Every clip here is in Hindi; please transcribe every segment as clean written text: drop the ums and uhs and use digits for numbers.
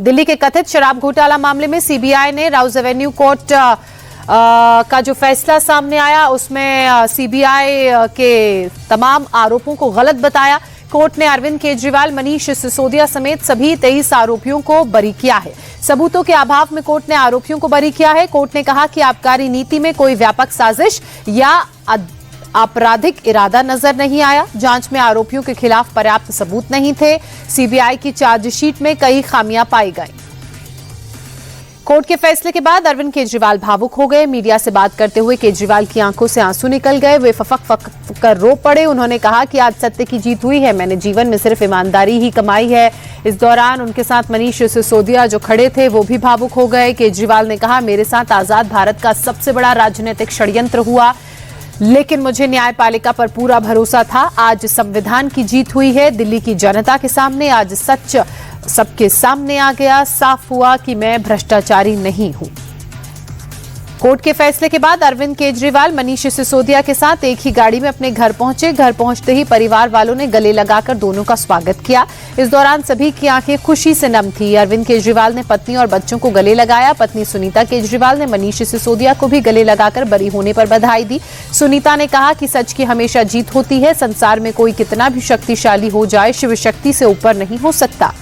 दिल्ली के कथित शराब घोटाला मामले में सीबीआई ने राउज एवेन्यू कोर्ट का जो फैसला सामने आया उसमें सीबीआई के तमाम आरोपों को गलत बताया। कोर्ट ने अरविंद केजरीवाल, मनीष सिसोदिया समेत सभी 23 आरोपियों को बरी किया है। सबूतों के अभाव में कोर्ट ने आरोपियों को बरी किया है। कोर्ट ने कहा कि आबकारी नीति में कोई व्यापक साजिश या आपराधिक इरादा नजर नहीं आया। जांच में आरोपियों के खिलाफ पर्याप्त सबूत नहीं थे। सीबीआई की चार्जशीट में कई खामियां पाई गई। कोर्ट के फैसले के बाद अरविंद केजरीवाल भावुक हो गए। मीडिया से बात करते हुए केजरीवाल की आंखों से आंसू निकल गए। वे फक कर रो पड़े। उन्होंने कहा कि आज सत्य की जीत हुई है। मैंने जीवन में सिर्फ ईमानदारी ही कमाई है। इस दौरान उनके साथ मनीष सिसोदिया जो खड़े थे वो भी भावुक हो गए। केजरीवाल ने कहा, मेरे साथ आजाद भारत का सबसे बड़ा राजनीतिक षड्यंत्र हुआ, लेकिन मुझे न्यायपालिका पर पूरा भरोसा था। आज संविधान की जीत हुई है। दिल्ली की जनता के सामने आज सच सबके सामने आ गया। साफ हुआ कि मैं भ्रष्टाचारी नहीं हूं। कोर्ट के फैसले के बाद अरविंद केजरीवाल मनीष सिसोदिया के साथ एक ही गाड़ी में अपने घर पहुंचे। घर पहुंचते ही परिवार वालों ने गले लगाकर दोनों का स्वागत किया। इस दौरान सभी की आंखें खुशी से नम थी। अरविंद केजरीवाल ने पत्नी और बच्चों को गले लगाया। पत्नी सुनीता केजरीवाल ने मनीष सिसोदिया को भी गले लगाकर बरी होने पर बधाई दी। सुनीता ने कहा कि सच की हमेशा जीत होती है। संसार में कोई कितना भी शक्तिशाली हो जाए, शिव शक्ति से ऊपर नहीं हो सकता।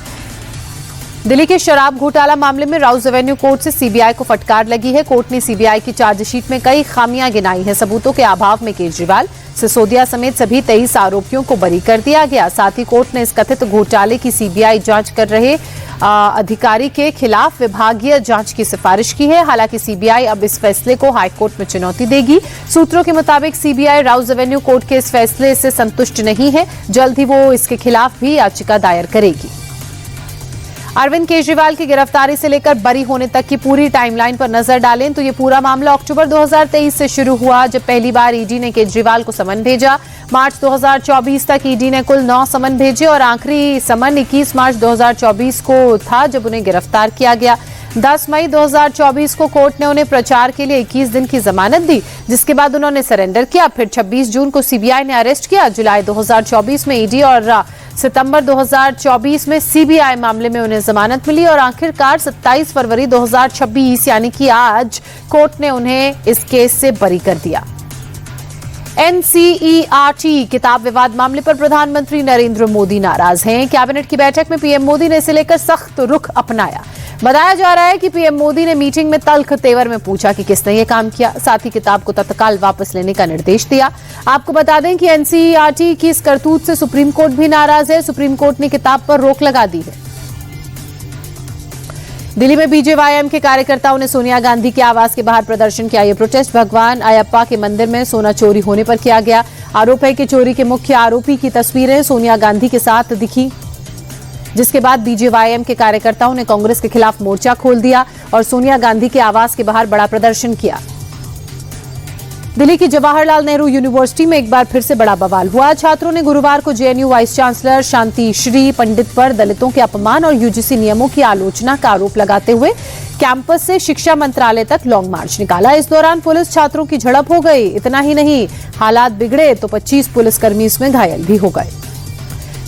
दिल्ली के शराब घोटाला मामले में राउज एवेन्यू कोर्ट से सीबीआई को फटकार लगी है। कोर्ट ने सीबीआई की चार्जशीट में कई खामियां गिनाई हैं। सबूतों के अभाव में केजरीवाल, सिसोदिया समेत सभी 23 आरोपियों को बरी कर दिया गया। साथ ही कोर्ट ने इस कथित घोटाले की सीबीआई जांच कर रहे अधिकारी के खिलाफ विभागीय जांच की सिफारिश की है। हालांकि सीबीआई अब इस फैसले को हाईकोर्ट में चुनौती देगी। सूत्रों के मुताबिक सीबीआई राउज एवेन्यू कोर्ट के इस फैसले से संतुष्ट नहीं है। जल्द ही वो इसके खिलाफ भी याचिका दायर करेगी। अरविंद केजरीवाल की गिरफ्तारी से लेकर बरी होने तक की पूरी टाइमलाइन पर नजर डालें तो ये पूरा मामला अक्टूबर 2023 से शुरू हुआ, जब पहली बार ईडी ने केजरीवाल को समन भेजा। मार्च 2024 तक ईडी ने कुल 9 समन भेजे और आखिरी समन 21 मार्च 2024 को था, जब उन्हें गिरफ्तार किया गया। 10 मई 2024 को कोर्ट ने उन्हें प्रचार के लिए 21 दिन की जमानत दी, जिसके बाद उन्होंने सरेंडर किया। फिर 26 जून को सीबीआई ने अरेस्ट किया। जुलाई 2024 में ईडी और सितंबर 2024 में सीबीआई मामले में उन्हें जमानत मिली और आखिरकार 27 फरवरी 2026 यानी कि आज कोर्ट ने उन्हें इस केस से बरी कर दिया। एनसीईआरटी किताब विवाद मामले पर प्रधानमंत्री नरेंद्र मोदी नाराज हैं। कैबिनेट की बैठक में पीएम मोदी ने इसे लेकर सख्त रुख अपनाया। बताया जा रहा है कि पीएम मोदी ने मीटिंग में तल्ख तेवर में पूछा कि किसने ये काम किया। साथ ही किताब को तत्काल वापस लेने का निर्देश दिया। आपको बता दें कि एनसीईआरटी की इस करतूत से सुप्रीम कोर्ट भी नाराज है। सुप्रीम कोर्ट ने किताब पर रोक लगा दी है। दिल्ली में बीजेवाईएम के कार्यकर्ताओं ने सोनिया गांधी के आवास के बाहर प्रदर्शन किया। ये प्रोटेस्ट भगवान अयप्पा के मंदिर में सोना चोरी होने पर किया गया। आरोप है कि चोरी के मुख्य आरोपी की तस्वीरें सोनिया गांधी के साथ दिखी, जिसके बाद बीजेवाईएम के कार्यकर्ताओं ने कांग्रेस के खिलाफ मोर्चा खोल दिया और सोनिया गांधी के आवास के बाहर बड़ा प्रदर्शन किया। दिल्ली की जवाहरलाल नेहरू यूनिवर्सिटी में एक बार फिर से बड़ा बवाल हुआ। छात्रों ने गुरुवार को जेएनयू वाइस चांसलर शांति श्री पंडित पर दलितों के अपमान और यूजीसी नियमों की आलोचना का आरोप लगाते हुए कैंपस से शिक्षा मंत्रालय तक लॉन्ग मार्च निकाला। इस दौरान पुलिस छात्रों की झड़प हो गई। इतना ही नहीं, हालात बिगड़े तो 25 पुलिसकर्मी इसमें घायल भी हो गए।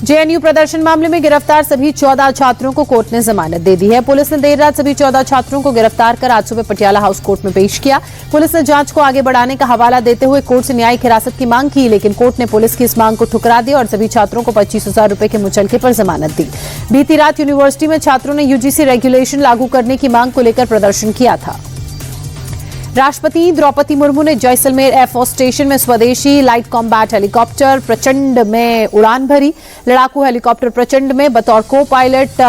जेएनयू प्रदर्शन मामले में गिरफ्तार सभी 14 छात्रों को कोर्ट ने जमानत दे दी है। पुलिस ने देर रात सभी 14 छात्रों को गिरफ्तार कर आज सुबह पटियाला हाउस कोर्ट में पेश किया। पुलिस ने जांच को आगे बढ़ाने का हवाला देते हुए कोर्ट से न्यायिक हिरासत की मांग की, लेकिन कोर्ट ने पुलिस की इस मांग को ठुकरा दिया और सभी छात्रों को 25,000 रुपए के मुचलके पर जमानत दी। बीती रात यूनिवर्सिटी में छात्रों ने यूजीसी रेगुलेशन लागू करने की मांग को लेकर प्रदर्शन किया था। राष्ट्रपति द्रौपदी मुर्मू ने जैसलमेर एयरफोर्स स्टेशन में स्वदेशी लाइट कॉम्बैट हेलीकॉप्टर प्रचंड में उड़ान भरी। लड़ाकू हेलीकॉप्टर प्रचंड में बतौर को पायलट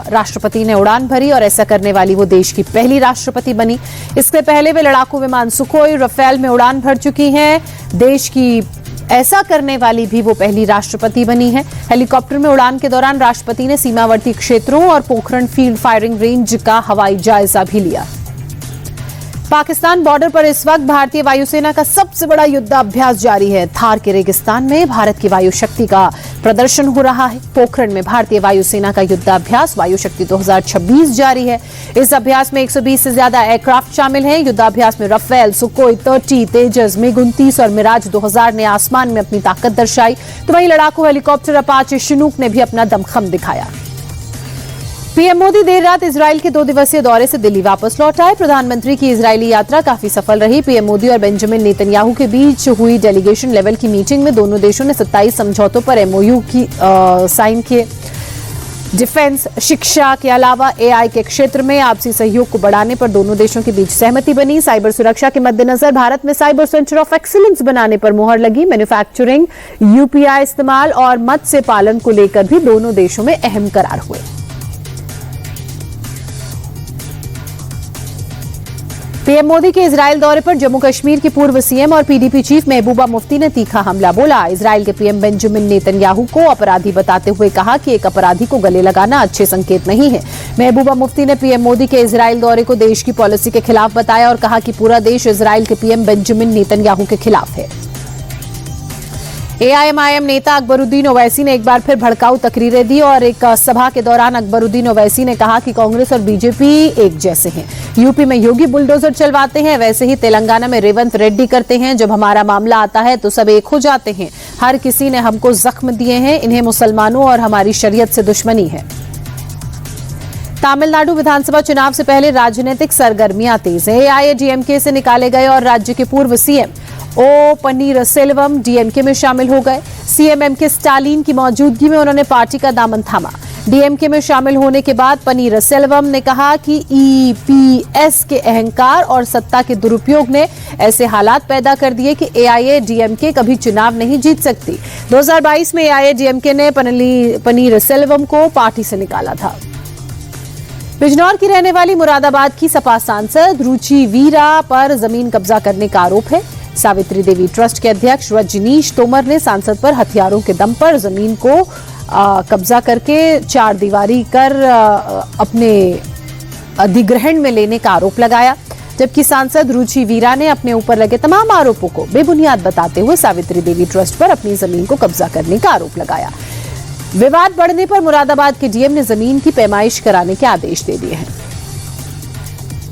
राष्ट्रपति ने उड़ान भरी और ऐसा करने वाली वो देश की पहली राष्ट्रपति बनी। इससे पहले वे लड़ाकू विमान सुखोई, राफेल में उड़ान भर चुकी हैं। देश की ऐसा करने वाली भी वो पहली राष्ट्रपति बनी है। हेलीकॉप्टर में उड़ान के दौरान राष्ट्रपति ने सीमावर्ती क्षेत्रों और पोखरण फील्ड फायरिंग रेंज का हवाई जायजा भी लिया। पाकिस्तान बॉर्डर पर इस वक्त भारतीय वायुसेना का सबसे बड़ा युद्धाभ्यास जारी है। थार के रेगिस्तान में भारत की वायु शक्ति का प्रदर्शन हो रहा है। पोखरण में भारतीय वायुसेना का युद्धाभ्यास वायु शक्ति 2026 जारी है। इस अभ्यास में 120 से ज्यादा एयरक्राफ्ट शामिल हैं। युद्धाभ्यास में राफेल, सुखोई 30, तेजस, MiG-29 और मिराज 2000 ने आसमान में अपनी ताकत दर्शाई, तो वहीं लड़ाकू हेलीकॉप्टर अपाचे चिनूक ने भी अपना दमखम दिखाया। पीएम मोदी देर रात इजराइल के 2 दिवसीय दौरे से दिल्ली वापस लौट आए। प्रधानमंत्री की इजरायली यात्रा काफी सफल रही। पीएम मोदी और बेंजामिन नेतन्याहू के बीच हुई डेलीगेशन लेवल की मीटिंग में दोनों देशों ने 27 समझौतों पर एमओयू की साइन किए। डिफेंस, शिक्षा के अलावा एआई के क्षेत्र में आपसी सहयोग को बढ़ाने पर दोनों देशों के बीच सहमति बनी। साइबर सुरक्षा के मद्देनजर भारत में साइबर सेंटर ऑफ एक्सीलेंस बनाने पर मुहर लगी। मैन्युफैक्चरिंग, यूपीआई इस्तेमाल और मत्स्य पालन को लेकर भी दोनों देशों में अहम करार हुए। पीएम मोदी के इजरायल दौरे पर जम्मू कश्मीर की पूर्व सीएम और पीडीपी चीफ महबूबा मुफ्ती ने तीखा हमला बोला। इजरायल के पीएम बेंजामिन नेतन्याहू को अपराधी बताते हुए कहा कि एक अपराधी को गले लगाना अच्छे संकेत नहीं है। महबूबा मुफ्ती ने पीएम मोदी के इजरायल दौरे को देश की पॉलिसी के खिलाफ बताया और कहा कि पूरा देश इजरायल के पीएम बेंजामिन नेतन्याहू के खिलाफ है। एआईएमआईएम नेता अकबरुद्दीन ओवैसी ने एक बार फिर भड़काऊ तकरीरें दी और एक सभा के दौरान अकबरुद्दीन ओवैसी ने कहा कि कांग्रेस और बीजेपी एक जैसे हैं। यूपी में योगी बुलडोजर चलवाते हैं, वैसे ही तेलंगाना में रेवंत रेड्डी करते हैं। जब हमारा मामला आता है तो सब एक हो जाते हैं। हर किसी ने हमको जख्म दिए हैं। इन्हें मुसलमानों और हमारी शरीयत से दुश्मनी है। तमिलनाडु विधानसभा चुनाव से पहले राजनीतिक सरगर्मियां तेज है। एआईएडीएमके से निकाले गए और राज्य के पूर्व सीएम ओ पनीरसेल्वम डीएमके में शामिल हो गए। सीएम एमके स्टालिन की मौजूदगी में उन्होंने पार्टी का दामन थामा। डीएमके में शामिल होने के बाद पनीरसेल्वम ने कहा कि ईपीएस के अहंकार और सत्ता के दुरुपयोग ने ऐसे हालात पैदा कर दिए कि एआईएडीएमके कभी चुनाव नहीं जीत सकती। 2022 में एआईएडीएमके ने पनीरसेल्वम को पार्टी से निकाला था। बिजनौर की रहने वाली मुरादाबाद की सपा सांसद रुचि वीरा पर जमीन कब्जा करने का आरोप है। सावित्री देवी ट्रस्ट के अध्यक्ष रजनीश तोमर ने सांसद पर हथियारों के दम पर जमीन को कब्जा करके 4 दीवारी कर अपने अधिग्रहण में लेने का आरोप लगाया, जबकि सांसद रुचि वीरा ने अपने ऊपर लगे तमाम आरोपों को बेबुनियाद बताते हुए सावित्री देवी ट्रस्ट पर अपनी जमीन को कब्जा करने का आरोप लगाया। विवाद बढ़ने पर मुरादाबाद के डीएम ने जमीन की पैमाइश कराने के आदेश दे दिए हैं।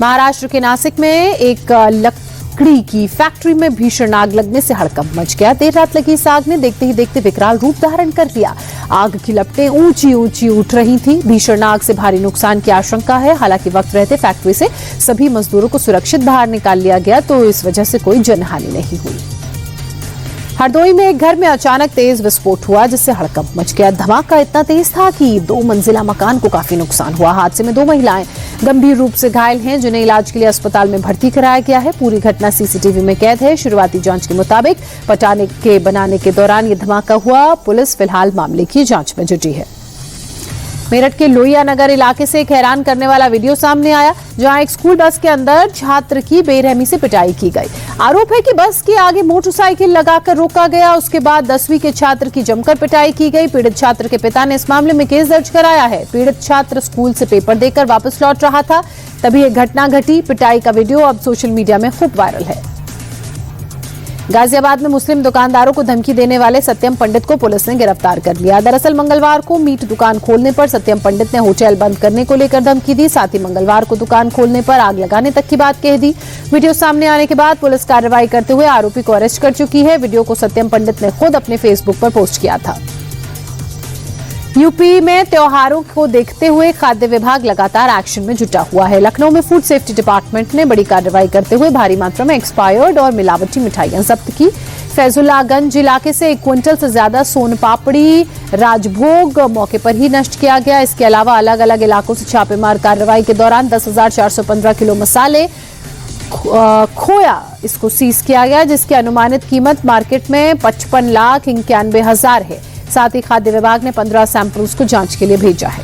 महाराष्ट्र के नासिक में एक लकड़ी की फैक्ट्री में भीषण आग लगने से हड़कंप मच गया। देर रात लगी इस आग ने देखते ही देखते विकराल रूप धारण कर लिया। आग की लपटें ऊंची ऊंची उठ रही थी। भीषण आग से भारी नुकसान की आशंका है। हालांकि वक्त रहते फैक्ट्री से सभी मजदूरों को सुरक्षित बाहर निकाल लिया गया, तो इस वजह से कोई जनहानि नहीं हुई। हरदोई में एक घर में अचानक तेज विस्फोट हुआ, जिससे हड़कंप मच गया। धमाका इतना तेज था कि 2 मंजिला मकान को काफी नुकसान हुआ। हादसे में 2 महिलाएं गंभीर रूप से घायल हैं, जिन्हें इलाज के लिए अस्पताल में भर्ती कराया गया है। पूरी घटना सीसीटीवी में कैद है। शुरुआती जांच के मुताबिक पटाने के बनाने के दौरान ये धमाका हुआ। पुलिस फिलहाल मामले की जांच में जुटी है। मेरठ के लोहिया नगर इलाके से एक हैरान करने वाला वीडियो सामने आया, जहां एक स्कूल बस के अंदर छात्र की बेरहमी से पिटाई की गई। आरोप है कि बस के आगे मोटरसाइकिल लगाकर रोका गया। उसके बाद 10वीं के छात्र की जमकर पिटाई की गई। पीड़ित छात्र के पिता ने इस मामले में केस दर्ज कराया है। पीड़ित छात्र स्कूल से पेपर देकर वापस लौट रहा था, तभी यह घटना घटी। पिटाई का वीडियो अब सोशल मीडिया में खूब वायरल है। गाजियाबाद में मुस्लिम दुकानदारों को धमकी देने वाले सत्यम पंडित को पुलिस ने गिरफ्तार कर लिया। दरअसल मंगलवार को मीट दुकान खोलने पर सत्यम पंडित ने होटल बंद करने को लेकर धमकी दी। साथ ही मंगलवार को दुकान खोलने पर आग लगाने तक की बात कह दी। वीडियो सामने आने के बाद पुलिस कार्रवाई करते हुए आरोपी को अरेस्ट कर चुकी है। वीडियो को सत्यम पंडित ने खुद अपने फेसबुक पर पोस्ट किया था। यूपी में त्योहारों को देखते हुए खाद्य विभाग लगातार एक्शन में जुटा हुआ है। लखनऊ में फूड सेफ्टी डिपार्टमेंट ने बड़ी कार्रवाई करते हुए भारी मात्रा में एक्सपायर्ड और मिलावटी मिठाइयां जब्त की। फैजुल्लागंज इलाके से 1 क्विंटल से ज्यादा सोन पापड़ी राजभोग मौके पर ही नष्ट किया गया। इसके अलावा अलग अलग इलाकों से छापेमार कार्रवाई के दौरान 10,415 किलो मसाले खोया इसको सीज किया गया, जिसकी अनुमानित कीमत मार्केट में 55,91,000 है। साथ ही खाद्य विभाग ने 15 सैंपल्स को जांच के लिए भेजा है।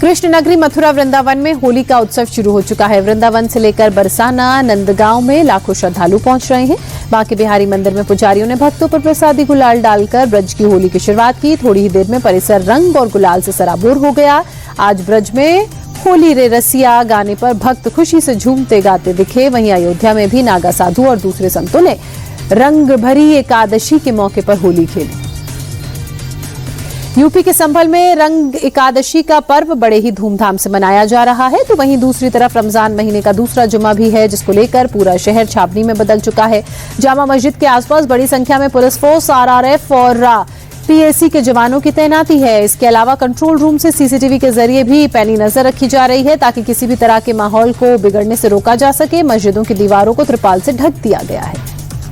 कृष्ण नगरी मथुरा वृंदावन में होली का उत्सव शुरू हो चुका है। वृंदावन से लेकर बरसाना नंदगांव में लाखों श्रद्धालु पहुंच रहे हैं। बांके बिहारी मंदिर में पुजारियों ने भक्तों पर प्रसादी गुलाल डालकर ब्रज की होली की शुरुआत की। थोड़ी ही देर में परिसर रंग और गुलाल से सराबोर हो गया। आज ब्रज में होली रे रसिया गाने पर भक्त खुशी से झूमते गाते दिखे। वहीं अयोध्या में भी नागा साधु और दूसरे संतों ने रंग भरी एकादशी के मौके पर होली खेली। यूपी के संभल में रंग एकादशी का पर्व बड़े ही धूमधाम से मनाया जा रहा है, तो वहीं दूसरी तरफ रमजान महीने का दूसरा जुमा भी है, जिसको लेकर पूरा शहर छावनी में बदल चुका है। जामा मस्जिद के आसपास बड़ी संख्या में पुलिस फोर्स, आरआरएफ और एफपीएसी के जवानों की तैनाती है। इसके अलावा कंट्रोल रूम से सीसीटीवी के जरिए भी पैनी नजर रखी जा रही है ताकि किसी भी तरह के माहौल को बिगड़ने से रोका जा सके। मस्जिदों की दीवारों को त्रिपाल से ढक दिया गया है।